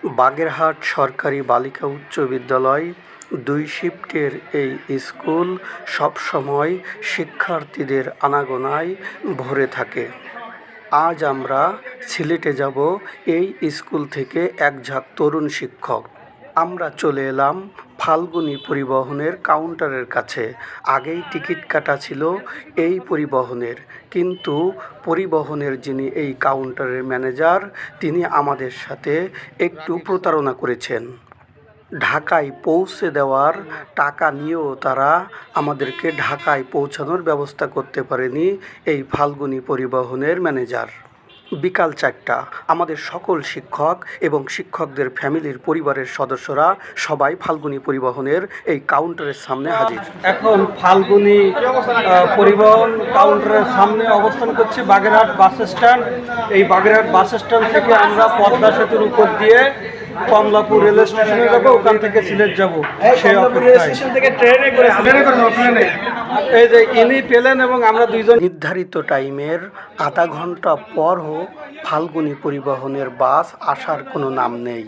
বাগেরহাট সরকারি বালিকা উচ্চ বিদ্যালয় ২ শিফটের এই স্কুল সবসময় শিক্ষার্থীদের আনাগোনায় ভরে থাকে। আজ আমরা সিলেটে যাব এই স্কুল থেকে এক ঝাঁক তরুণ শিক্ষক। আমরা চলে এলাম ফাল্গুনী পরিবহনের কাউন্টারের কাছে। আগেই টিকিট কাটা ছিল এই পরিবহনের, কিন্তু পরিবহনের যিনি এই কাউন্টারের ম্যানেজার, তিনি আমাদের সাথে একটু প্রতারণা করেছেন। ঢাকায় পৌঁছে দেওয়ার টাকা নিয়েও তারা আমাদেরকে ঢাকায় পৌঁছানোর ব্যবস্থা করতে পারেনি এই ফাল্গুনী পরিবহনের ম্যানেজার। বিকাল ৪টা, আমাদের সকল শিক্ষক এবং শিক্ষকদের ফ্যামিলির পরিবারের সদস্যরা সবাই ফাল্গুনী পরিবহনের এই কাউন্টারের সামনে হাজির। এখন ফাল্গুনী পরিবহন কাউন্টারের সামনে অবস্থান করছি, বাগেরহাট বাস স্ট্যান্ড। এই বাগেরহাট বাস স্ট্যান্ড থেকে আমরা পদ্মা সেতুর উপর দিয়ে কমলাপুর রেল স্টেশনে যাবো, ওখান থেকে সিলেট যাবো। সেই এই যে ইনি পেলেন এবং আমরা দুইজন। নির্ধারিত টাইমের আধা ঘন্টা পরও ফাল্গুনী পরিবহনের বাস আসার কোনো নাম নেই।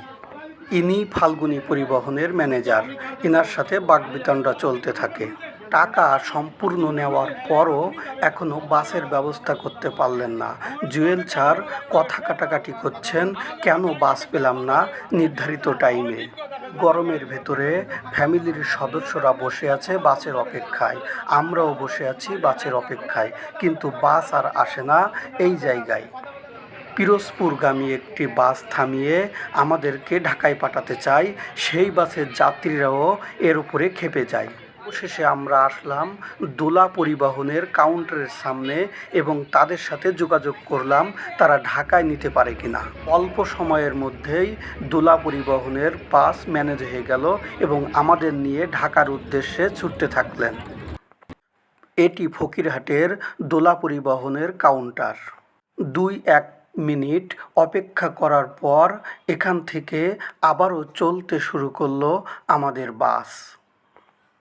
ইনি ফাল্গুনী পরিবহনের ম্যানেজার। ইনার সাথে বাকবিতণ্ডা চলতে থাকে। টাকা সম্পূর্ণ নেওয়ার পরও এখনও বাসের ব্যবস্থা করতে পারলেন না। জুয়েল স্যার কথা কাটাকাটি করছেন, কেন বাস পেলাম না নির্ধারিত টাইমে। গরমের ভেতরে ফ্যামিলির সদস্যরা বসে আছে বাসের অপেক্ষায়, আমরাও বসে আছি বাসের অপেক্ষায়, কিন্তু বাস আর আসে না এই জায়গায়। পিরোজপুরগামী একটি বাস থামিয়ে আমাদেরকে ঢাকায় পাঠাতে চায়, সেই বাসের যাত্রীরাও এর উপরে ক্ষেপে যায়। অবশেষে আমরা আসলাম দোলা পরিবহনের কাউন্টারের সামনে এবং তাদের সাথে যোগাযোগ করলাম তারা ঢাকায় নিতে পারে কিনা। অল্প সময়ের মধ্যেই দোলা পরিবহনের বাস ম্যানেজ হয়ে গেল এবং আমাদের নিয়ে ঢাকার উদ্দেশ্যে ছুটতে থাকলেন। এটি ফকিরহাটের দোলা পরিবহনের কাউন্টার। ২-১ মিনিট অপেক্ষা করার পর এখান থেকে আবারও চলতে শুরু করলো আমাদের বাস।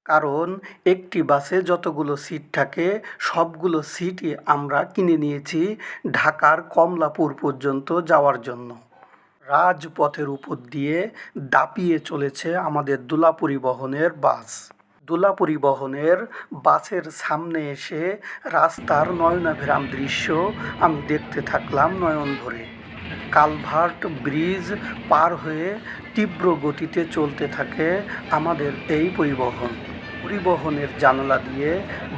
কারণ একটি বাসে যতগুলো সিট থাকে সবগুলো সিটই আমরা কিনে নিয়েছি ঢাকার কমলাপুর পর্যন্ত যাওয়ার জন্য। রাজপথের উপর দিয়ে দাপিয়ে চলেছে আমাদের দোলা পরিবহনের বাস। দোলা পরিবহনের বাসের সামনে এসে রাস্তার নয়নাভিরাম দৃশ্য আমি দেখতে থাকলাম নয়ন ভরে। কালভার্ট ব্রিজ পার হয়ে তীব্র গতিতে চলতে থাকে আমাদের এই পরিবহনের জানালা দিয়ে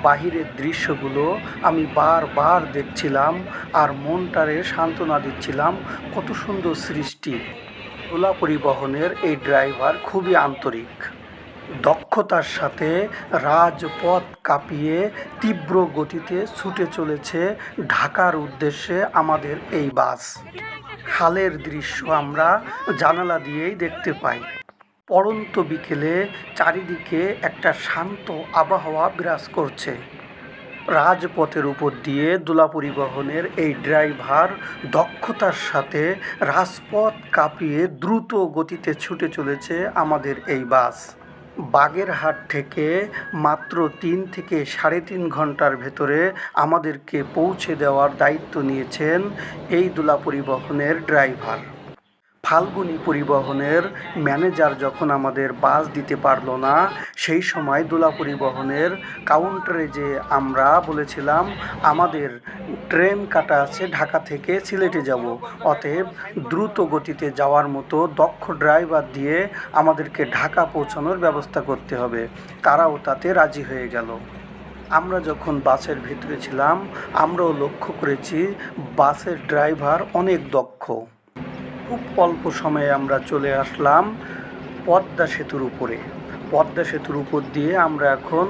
বাহিরের দৃশ্যগুলো আমি বারবার দেখছিলাম আর মনটারে সান্ত্বনা দিচ্ছিলাম, কত সুন্দর সৃষ্টি। দোলা পরিবহনের এই ড্রাইভার খুবই আন্তরিক। দক্ষতার সাথে রাজপথ কাঁপিয়ে তীব্র গতিতে ছুটে চলেছে ঢাকার উদ্দেশ্যে আমাদের এই বাস। খালের দৃশ্য আমরা জানালা দিয়েই দেখতে পাই। পড়ন্ত বিকেলে চারিদিকে একটা শান্ত আবহাওয়া বিরাজ করছে। রাজপথের উপর দিয়ে দোলা পরিবহনের এই ড্রাইভার দক্ষতার সাথে রাজপথ কাঁপিয়ে দ্রুত গতিতে ছুটে চলেছে আমাদের এই বাস। বাগেরহাট থেকে মাত্র ৩ থেকে ৩.৫ ঘন্টার ভেতরে আমাদেরকে পৌঁছে দেওয়ার দায়িত্ব নিয়েছেন এই দোলা পরিবহনের ড্রাইভার। ফাল্গুনী পরিবহনের ম্যানেজার যখন আমাদের বাস দিতে পারলো না, সেই সময় দোলা পরিবহনের কাউন্টারে যে আমরা বলেছিলাম আমাদের ট্রেন কাটা আছে ঢাকা থেকে সিলেটে যাব, অতএব দ্রুত গতিতে যাওয়ার মতো দক্ষ ড্রাইভার দিয়ে আমাদেরকে ঢাকা পৌঁছানোর ব্যবস্থা করতে হবে। তারাও তাতে রাজি হয়ে গেল। আমরা যখন বাসের ভিতরে ছিলাম আমরাও লক্ষ্য করেছি বাসের ড্রাইভার অনেক দক্ষ। খুব অল্প সময়ে আমরা চলে আসলাম পদ্মা সেতুর উপরে। পদ্মা সেতুর উপর দিয়ে আমরা এখন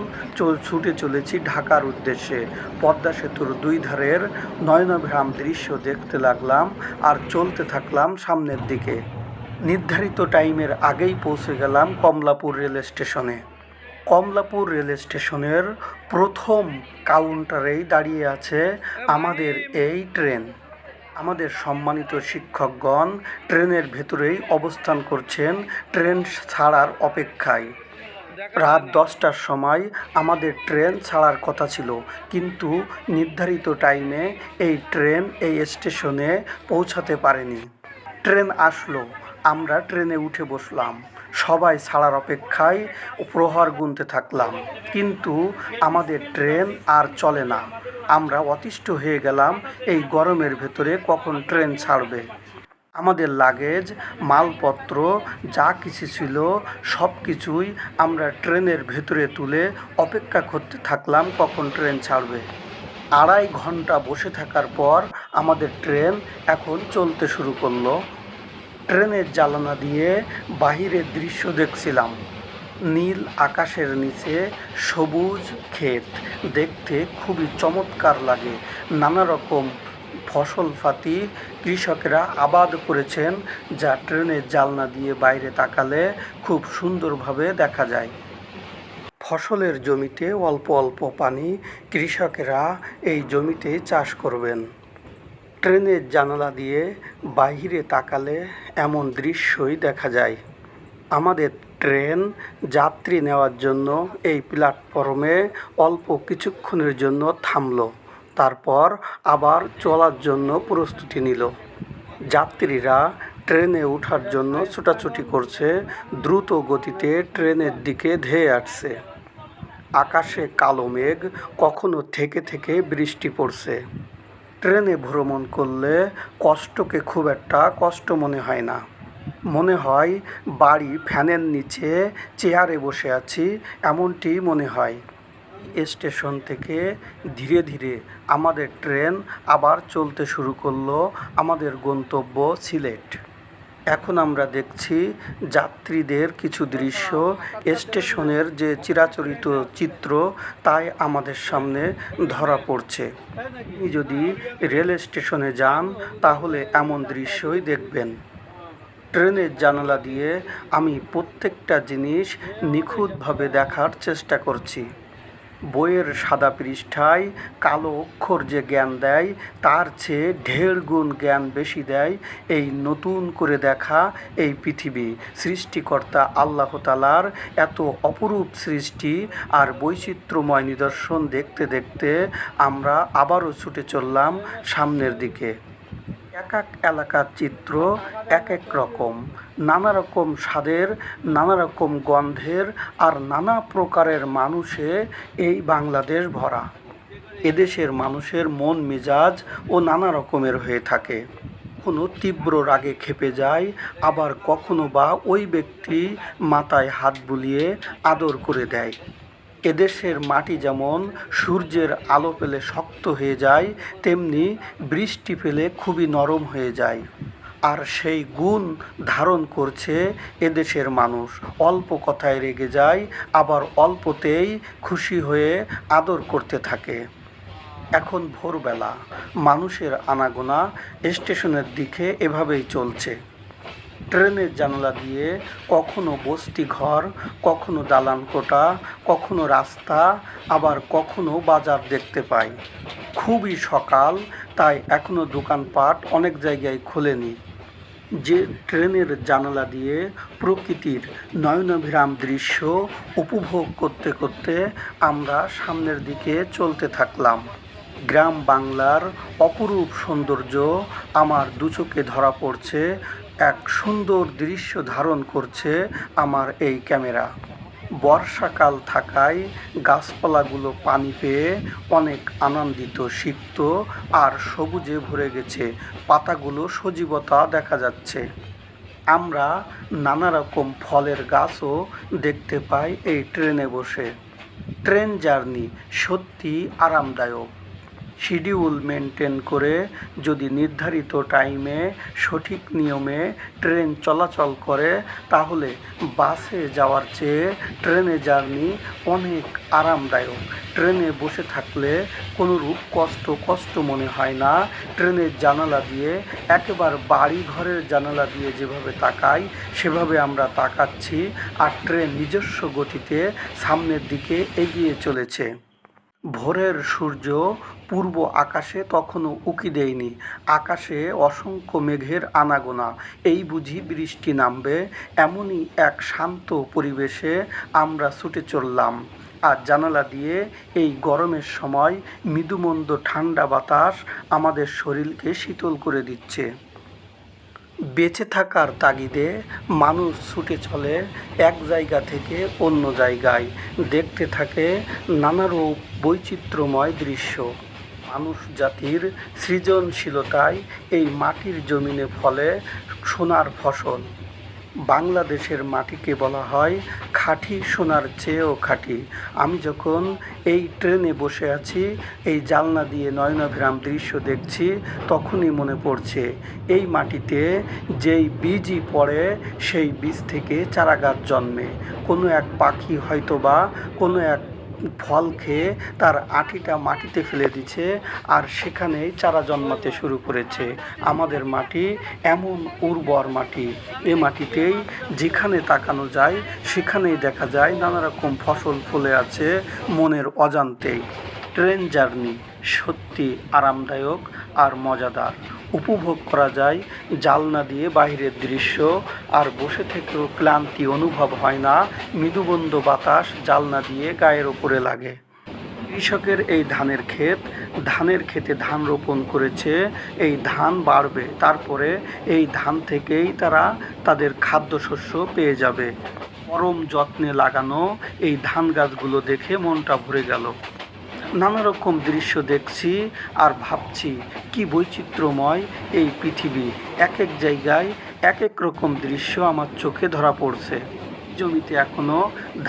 ছুটে চলেছি ঢাকার উদ্দেশ্যে। পদ্মা সেতুর দুই ধারের নয়নাভিরাম দৃশ্য দেখতে লাগলাম আর চলতে থাকলাম সামনের দিকে। নির্ধারিত টাইমের আগেই পৌঁছে গেলাম কমলাপুর রেল স্টেশনে। কমলাপুর রেল স্টেশনের প্রথম কাউন্টারেই দাঁড়িয়ে আছে আমাদের এই ট্রেন। আমাদের সম্মানিত শিক্ষকগণ ট্রেনের ভেতরেই অবস্থান করছেন ট্রেন ছাড়ার অপেক্ষায়। রাত 10টার সময় আমাদের ট্রেন ছাড়ার কথা ছিল, কিন্তু নির্ধারিত টাইমে এই ট্রেন এই স্টেশনে পৌঁছাতে পারেনি। ট্রেন আসলো, আমরা ট্রেনে উঠে বসলাম, সবাই ছাড়ার অপেক্ষায় প্রহর গুনতে থাকলাম, কিন্তু আমাদের ট্রেন আর চলে না। আমরা অতিষ্ঠ হয়ে গেলাম এই গরমের ভেতরে কখন ট্রেন ছাড়বে। আমাদের লাগেজ, মালপত্র যা কিছু ছিল সব কিছুই আমরা ট্রেনের ভেতরে তুলে অপেক্ষা করতে থাকলাম কখন ট্রেন ছাড়বে। 2.5 ঘন্টা বসে থাকার পর আমাদের ট্রেন এখন চলতে শুরু করলো। ট্রেনের জানালা দিয়ে বাহিরের দৃশ্য দেখছিলাম। নীল আকাশের নিচে সবুজ ক্ষেত, দেখতে খুবই চমৎকার লাগে। নানা রকম ফসলপাতি কৃষকেরা আবাদ করেছেন, যা ট্রেনের জানলা দিয়ে বাইরে তাকালে খুব সুন্দরভাবে দেখা যায়। ফসলের জমিতে অল্প অল্প পানি, কৃষকেরা এই জমিতে চাষ করবেন। ট্রেনের জানালা দিয়ে বাইরে তাকালে এমন দৃশ্যই দেখা যায়। আমাদের ট্রেন যাত্রী নেওয়ার জন্য এই প্ল্যাটফর্মে অল্প কিছুক্ষণের জন্য থামলো, তারপর আবার চলার জন্য প্রস্তুতি নিল। যাত্রীরা ট্রেনে ওঠার জন্য ছোটাছুটি করছে, দ্রুত গতিতে ট্রেনের দিকে ধেয়ে আসছে। আকাশে কালো মেঘ, কখনো থেকে থেকে বৃষ্টি পড়ছে। ট্রেনে ভ্রমণ করলে কষ্টকে খুব একটা কষ্ট মনে হয় না। মনে হয় বাড়ি ফ্যানের নিচে চেয়ারে বসে আছি, এমনটি মনে হয়। স্টেশন থেকে ধীরে ধীরে আমাদের ট্রেন আবার চলতে শুরু করলো আমাদের গন্তব্য সিলেট। এখন আমরা দেখছি যাত্রীদের কিছু দৃশ্য, স্টেশনের যে চিরাচরিত চিত্র তাই আমাদের সামনে ধরা পড়ছে। আপনি যদি রেল স্টেশনে যান তাহলে এমন দৃশ্যই দেখবেন। ট্রেনের জানালা দিয়ে আমি প্রত্যেকটা জিনিস নিখুঁতভাবে দেখার চেষ্টা করছি। বইয়ের সাদা পৃষ্ঠায় কালো অক্ষর যে জ্ঞান দেয়, তার চেয়ে 1.5 গুণ জ্ঞান বেশি দেয় এই নতুন করে দেখা এই পৃথিবী। সৃষ্টিকর্তা আল্লাহ তাআলার এত অপরূপ সৃষ্টি আর বৈচিত্র্যময় নিদর্শন দেখতে দেখতে আমরা আবারও ছুটে চললাম সামনের দিকে। এক এক এলাকার চিত্র এক এক রকম, নানা রকম স্বাদের, নানা রকম গন্ধের আর নানা প্রকারের মানুষে এই বাংলাদেশ ভরা। এদেশের মানুষের মন মেজাজ ও নানা রকমের হয়ে থাকে। কখনো তীব্র রাগে ক্ষেপে যায়, আবার কখনো বা ওই ব্যক্তি মাথায় হাত বুলিয়ে আদর করে দেয়। এদেশের মাটি যেমন সূর্যের আলো পেলে শক্ত হয়ে যায়, তেমনি বৃষ্টি পেলে খুবই নরম হয়ে যায়। আর সেই গুণ ধারণ করছে এদেশের মানুষ। অল্প কথায় রেগে যায়, আবার অল্পতেই খুশি হয়ে আদর করতে থাকে। এখন ভোরবেলা, মানুষের আনাগোনা স্টেশনের দিকে এভাবেই চলছে। ট্রেনের জানালা দিয়ে কখনো বস্তি ঘর, কখনো দালান কোঠা, কখনো রাস্তা, আবার কখনো বাজার দেখতে পাই। খুবই সকাল, তাই এখনো দোকানপাট অনেক জায়গায় খোলেনি। যে ট্রেনের জানালা দিয়ে প্রকৃতির নয়নাভিরাম দৃশ্য উপভোগ করতে করতে আমরা সামনের দিকে চলতে থাকলাম। গ্রাম বাংলার অপরূপ সৌন্দর্য আমার দুচোখে ধরা পড়ছে। এক সুন্দর দৃশ্য ধারণ করছে আমার এই ক্যামেরা। বর্ষাকাল থাকায় গাছপালাগুলো পানি পেয়ে অনেক আনন্দিত, সিক্ত আর সবুজে ভরে গেছে। পাতাগুলো সজীবতা দেখা যাচ্ছে। আমরা নানা রকম ফলের গাছও দেখতে পাই এই ট্রেনে বসে। ট্রেন জার্নি সত্যি আরামদায়ক। শিডিউল মেনটেন করে যদি নির্ধারিত টাইমে সঠিক নিয়মে ট্রেন চলাচল করে, তাহলে বাসে যাওয়ার চেয়ে ট্রেনে জার্নি অনেক আরামদায়ক। ট্রেনে বসে থাকলে কোনোরূপ কষ্ট মনে হয় না। ট্রেনের জানালা দিয়ে একেবারে বাড়ি ঘরের জানালা দিয়ে যেভাবে তাকাই সেভাবে আমরা তাকাচ্ছি, আর ট্রেন নিজস্ব গতিতে সামনের দিকে এগিয়ে চলেছে। ভোরের সূর্য পূর্ব আকাশে তখনও উঁকি দেয়নি। আকাশে অসংখ্য মেঘের আনাগোনা, এই বুঝি বৃষ্টি নামবে। এমনই এক শান্ত পরিবেশে আমরা ছুটে চললাম। আর জানালা দিয়ে এই গরমের সময় মৃদুমন্দ ঠান্ডা বাতাস আমাদের শরীরকে শীতল করে দিচ্ছে। বেঁচে থাকার তাগিদে মানুষ ছুটে চলে এক জায়গা থেকে অন্য জায়গায়, দেখতে থাকে নানারূপ বৈচিত্র্যময় দৃশ্য। মানুষ জাতির সৃজনশীলতায় এই মাটির জমিনে ফলে সোনার ফসল। বাংলাদেশের মাটিকে বলা হয় খাঁটি সোনার চেয়েও খাঁটি। আমি যখন এই ট্রেনে বসে আছি, এই জানলা দিয়ে নয়নাভিরাম দৃশ্য দেখছি, তখনই মনে পড়ছে এই মাটিতে যেই বীজই পড়ে সেই বীজ থেকে চারাগাছ জন্মে। কোনো এক পাখি হয়তোবা কোনো এক ফল খেয়ে তার আঁটিটা মাটিতে ফেলে দিচ্ছে, আর সেখানেই চারা জন্মাতে শুরু করেছে। আমাদের মাটি এমন উর্বর মাটি, এ মাটিতেই যেখানে তাকানো যায় সেখানেই দেখা যায় নানা রকম ফসল ফলে আছে মনের অজান্তেই। ট্রেন জার্নি সত্যি আরামদায়ক আর মজাদার। উপভোগ করা যায় জানলা দিয়ে বাইরের দৃশ্য, আর বসে থেকেও ক্লান্তি অনুভব হয় না। মৃদুবন্ধ বাতাস জানলা দিয়ে গায়ের ওপরে লাগে। কৃষকের এই ধানের ক্ষেতে ধান রোপণ করেছে। এই ধান বাড়বে, তারপরে এই ধান থেকেই তারা তাদের খাদ্যশস্য পেয়ে যাবে। পরম যত্নে লাগানো এই ধান গাছগুলো দেখে মনটা ভরে গেল। নানা রকম দৃশ্য দেখছি আর ভাবছি কি বৈচিত্র্যময় এই পৃথিবী। এক এক জায়গায় এক এক রকম দৃশ্য আমার চোখে ধরা পড়ছে। জমিতে এখনও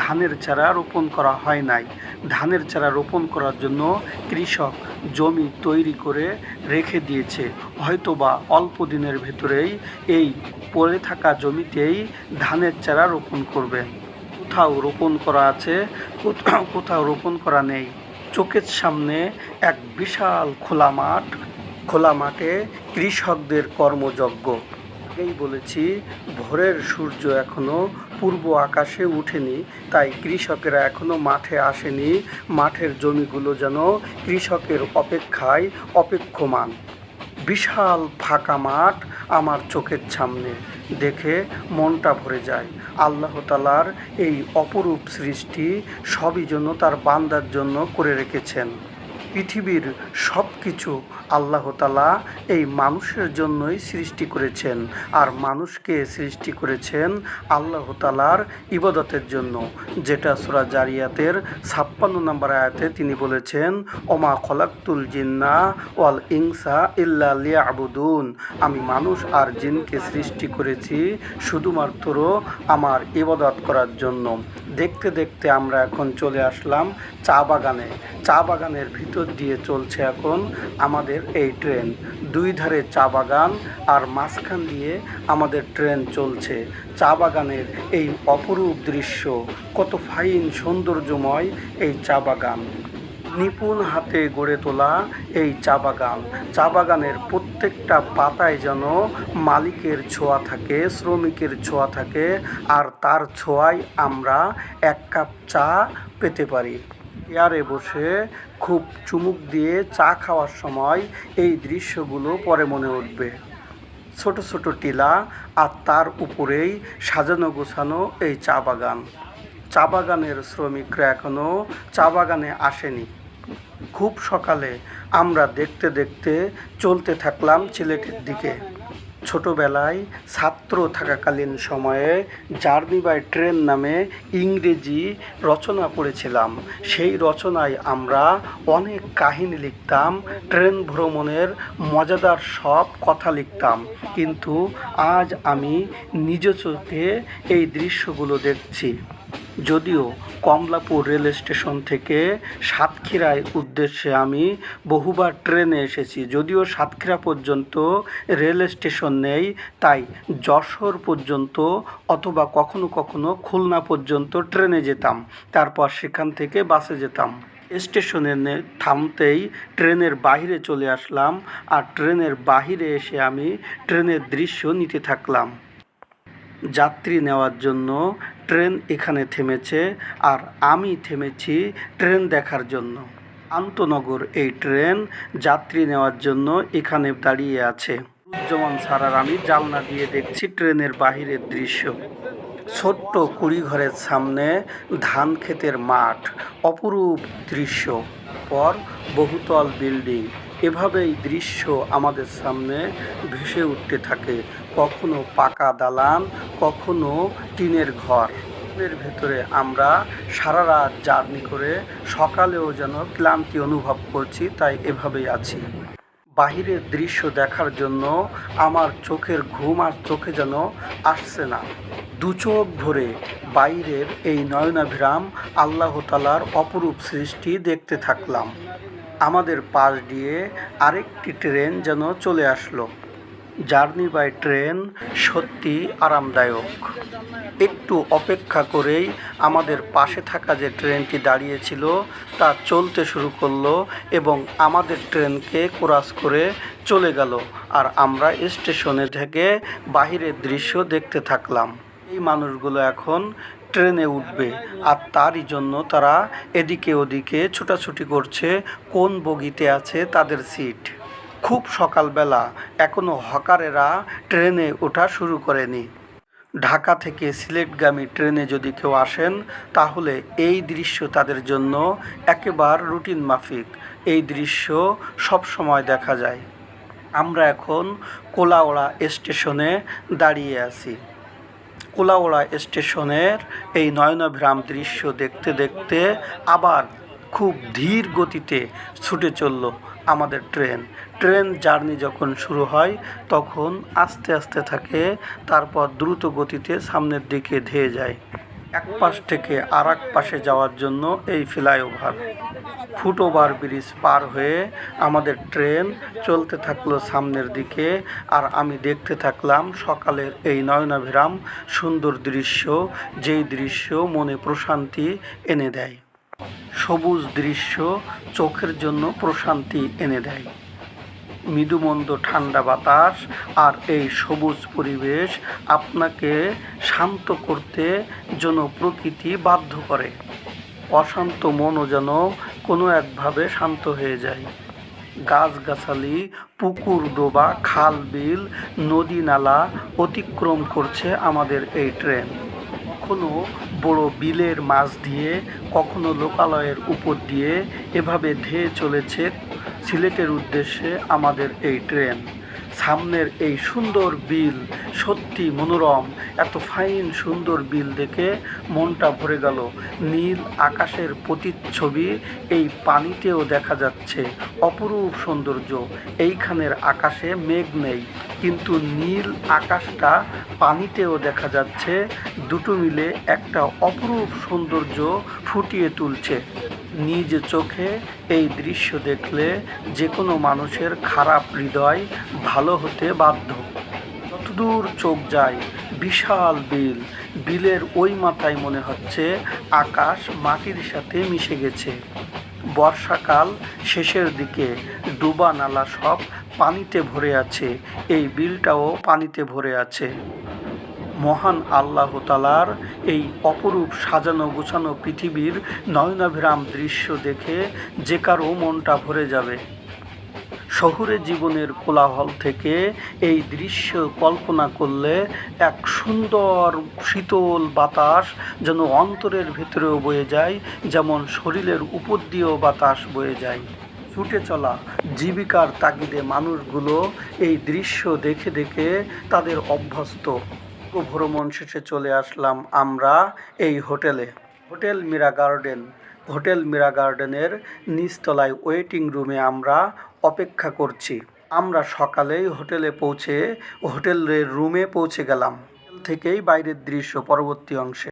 ধানের চারা রোপণ করা হয় নাই। ধানের চারা রোপণ করার জন্য কৃষক জমি তৈরি করে রেখে দিয়েছে। হয়তোবা অল্প দিনের ভেতরেই এই পড়ে থাকা জমিতেই ধানের চারা রোপণ করবে। কোথাও রোপণ করা আছে, কোথাও রোপণ করা নেই। চোখের সামনে এক বিশাল খোলা মাঠে কৃষকদের কর্মযজ্ঞ। আগেই বলেছি, ভোরের সূর্য এখনও পূর্ব আকাশে উঠেনি, তাই কৃষকেরা এখনও মাঠে আসেনি। মাঠের জমিগুলো যেন কৃষকের অপেক্ষায় অপেক্ষমান। বিশাল ফাঁকা মাঠ আমার চোখের সামনে, দেখে মনটা ভরে যায়। আল্লাহ তাআলার এই অপরূপ সৃষ্টি সবই জন্য তার বান্দার জন্য করে রেখেছেন। পৃথিবীর সব কিছু আল্লাহ তাআলা এই মানুষের জন্যই সৃষ্টি করেছেন, আর মানুষকে সৃষ্টি করেছেন আল্লাহ তাআলার ইবাদতের জন্য। যেটা সূরা জারিয়াতের 56 নম্বর আয়াতে তিনি বলেছেন, ওমা খলাকতুল জিন্না ওয়াল ইনসা ইল্লা লিয়াবুদুন। আমি মানুষ আর জিনকে সৃষ্টি করেছি শুধুমাত্র আমার ইবাদত করার জন্য। দেখতে দেখতে আমরা এখন চলে আসলাম চা বাগানে। চা বাগানের ভিতর দিয়ে চলছে এখন আমাদের এই ট্রেন। দুই ধারে চা বাগান আর মাঝখান দিয়ে আমাদের ট্রেন চলছে। চা বাগানের এই অপরূপ দৃশ্য, কত ফাইন সৌন্দর্যময় এই চা বাগান। নিপুণ হাতে গড়ে তোলা এই চা বাগানের প্রত্যেকটা পাতায় যেন মালিকের ছোঁয়া থাকে, শ্রমিকের ছোঁয়া থাকে, আর তার ছোঁয়ায় আমরা এক কাপ চা পেতে পারি। চেয়ারে বসে খুব চুমুক দিয়ে চা খাওয়ার সময় এই দৃশ্যগুলো পরে মনে উঠবে। ছোট ছোট টিলা, আর তার উপরেই সাজানো গোছানো এই চা বাগানের শ্রমিকরা এখনও চা বাগানে আসেনি। খুব সকালে আমরা দেখতে দেখতে চলতে থাকলাম সিলেটের দিকে। ছোটবেলায় ছাত্র থাকাকালীন সময়ে জার্নি বাই ট্রেন নামে ইংরেজি রচনা পড়েছিলাম। সেই রচনায় আমরা অনেক কাহিনী লিখতাম, ট্রেন ভ্রমণের মজাদার সব কথা লিখতাম। কিন্তু আজ আমি নিজ চোখে এই দৃশ্যগুলো দেখছি। যদিও কমলাপুর রেল স্টেশন থেকে সাতক্ষীরার উদ্দেশ্যে আমি বহুবার ট্রেনে এসেছি, যদিও সাতক্ষীরা পর্যন্ত রেল স্টেশন নেই, তাই যশোর পর্যন্ত অথবা কখনো কখনো খুলনা পর্যন্ত ট্রেনে যেতাম, তারপর সেখান থেকে বাসে যেতাম। স্টেশনে থামতেই ট্রেনের বাইরে চলে আসলাম, আর ট্রেনের বাইরে এসে আমি ট্রেনের দৃশ্য নিতে থাকলাম। যাত্রী নেওয়ার জন্য ট্রেন এখানে থেমেছে, আর আমি থেমেছি ট্রেন দেখার জন্য। আন্তনগর এই ট্রেন যাত্রী নেওয়ার জন্য এখানে দাঁড়িয়ে আছে। উজ্জমান স্যার আর আমি জানলা দিয়ে দেখছি ট্রেনের বাহিরের দৃশ্য। ছোট্ট কুড়িঘরের সামনে ধান ক্ষেতের মাঠ, অপরূপ দৃশ্য। পর বহুতল বিল্ডিং, এভাবেই দৃশ্য আমাদের সামনে ভেসে উঠতে থাকে, কখনো পাকা দালান, কখনো টিনের ঘর। এর ভেতরে আমরা সারা রাত জার্নি করে সকালেও যেন ক্লান্তি অনুভব করছি, তাই এভাবেই আছি। বাহিরের দৃশ্য দেখার জন্য আমার চোখের ঘুম আর চোখে যেন আসছে না। দু চোখ ভরে বাইরের এই নয়নাভিরাম আল্লাহ তাআলার অপরূপ সৃষ্টি দেখতে থাকলাম। আমাদের পাশ দিয়ে আরেকটি ট্রেন যেন চলে আসলো। জার্নি বাই ট্রেন সত্যি আরামদায়ক। একটু অপেক্ষা করেই আমাদের পাশে থাকা যে ট্রেনটি দাঁড়িয়েছিল তা চলতে শুরু করলো এবং আমাদের ট্রেনকে ক্রস করে চলে গেল, আর আমরা স্টেশনে থেকে বাহিরের দৃশ্য দেখতে থাকলাম। এই মানুষগুলো এখন ট্রেনে উঠবে, আর তারই জন্য তারা এদিকে ওদিকে ছোটাছুটি করছে কোন বগিতে আছে তাদের সিট। খুব সকালবেলা, এখনও হকারেরা ট্রেনে ওঠা শুরু করেনি। ঢাকা থেকে সিলেটগামী ট্রেনে যদি কেউ আসেন তাহলে এই দৃশ্য তাদের জন্য একেবারে রুটিন মাফিক। এই দৃশ্য সব সময় দেখা যায়। আমরা এখন কোলাউড়া স্টেশনে দাঁড়িয়ে আছি। কোলাউড়া স্টেশনের এই নয়নাভিরাম দৃশ্য দেখতে দেখতে আবার খুব ধীর গতিতে ছুটে চলল আমাদের ট্রেন জার্নি যখন শুরু হয় তখন আস্তে আস্তে থাকে, তারপর দ্রুত গতিতে সামনের দিকে ধেয়ে যায়। এক পাশ থেকে আর এক পাশে যাওয়ার জন্য এই ফ্লাইওভার, ফুটওভার ব্রিজ পার হয়ে আমাদের ট্রেন চলতে থাকলো সামনের দিকে, আর আমি দেখতে থাকলাম সকালের এই নয়নাভিরাম সুন্দর দৃশ্য, যেই দৃশ্য মনে প্রশান্তি এনে দেয়। সবুজ দৃশ্য চোখের জন্য প্রশান্তি এনে দেয়। মৃদুমন্দ ঠান্ডা বাতাস আর এই সবুজ পরিবেশ আপনাকে শান্ত করতে যেন প্রকৃতি বাধ্য করে। অশান্ত মনও যেন কোনো একভাবে শান্ত হয়ে যায়। গাছগাছালি, পুকুর, ডোবা, খাল, বিল, নদী, নালা অতিক্রম করছে আমাদের এই ট্রেন। কখনো বড় বিলের মাছ দিয়ে, কখনো লোকালয়ের উপর দিয়ে এভাবে ধেয়ে চলেছে সিলেটের উদ্দেশ্যে আমাদের এই ট্রেন। সামনের এই সুন্দর বিল সত্যি মনোরম। এত ফাইন সুন্দর বিল দেখে মনটা ভরে গেল। নীল আকাশের প্রতিচ্ছবি এই পানিতেও দেখা যাচ্ছে, অপরূপ সৌন্দর্য। এইখানের আকাশে মেঘ নেই, কিন্তু নীল আকাশটা পানিতেও দেখা যাচ্ছে। দুটো মিলে একটা অপরূপ সৌন্দর্য ফুটিয়ে তুলছে। নিজ চোখে এই দৃশ্য দেখলে যে কোনো মানুষের খারাপ হৃদয় ভালো হতে বাধ্য। যতদূর চোখ যায় বিশাল বিল, বিলের ওই মাথায় মনে হচ্ছে আকাশ মাটির সাথে মিশে গেছে। বর্ষাকাল শেষের দিকে ডোবা নালা সব পানিতে ভরে আছে, এই বিলটাও পানিতে ভরে আছে। মহান আল্লাহ তাআলার এই অপরূপ সাজানো গোছানো পৃথিবীর নয়নাভিরাম দৃশ্য দেখে যে কারো মনটা ভরে যাবে। শহুরে জীবনের কোলাহল থেকে এই দৃশ্য কল্পনা করলে এক সুন্দর শীতল বাতাস যেন অন্তরের ভেতরেও বয়ে যায়, যেমন শরীরের উপর দিয়েও বাতাস বয়ে যায়। ছুটে চলা জীবিকার তাগিদে মানুষগুলো এই দৃশ্য দেখে দেখে তাদের অভ্যস্ত। ভ্রমণ শেষে চলে আসলাম আমরা এই হোটেলে, hotel Meera garden. Hotel Meera গার্ডেনের নিচতলায় ওয়েটিং রুমে আমরা অপেক্ষা করছি। আমরা সকালেই হোটেলে পৌঁছে হোটেলের রুমে পৌঁছে গেলাম। হোটেল থেকেই বাইরের দৃশ্য পরবর্তী অংশে।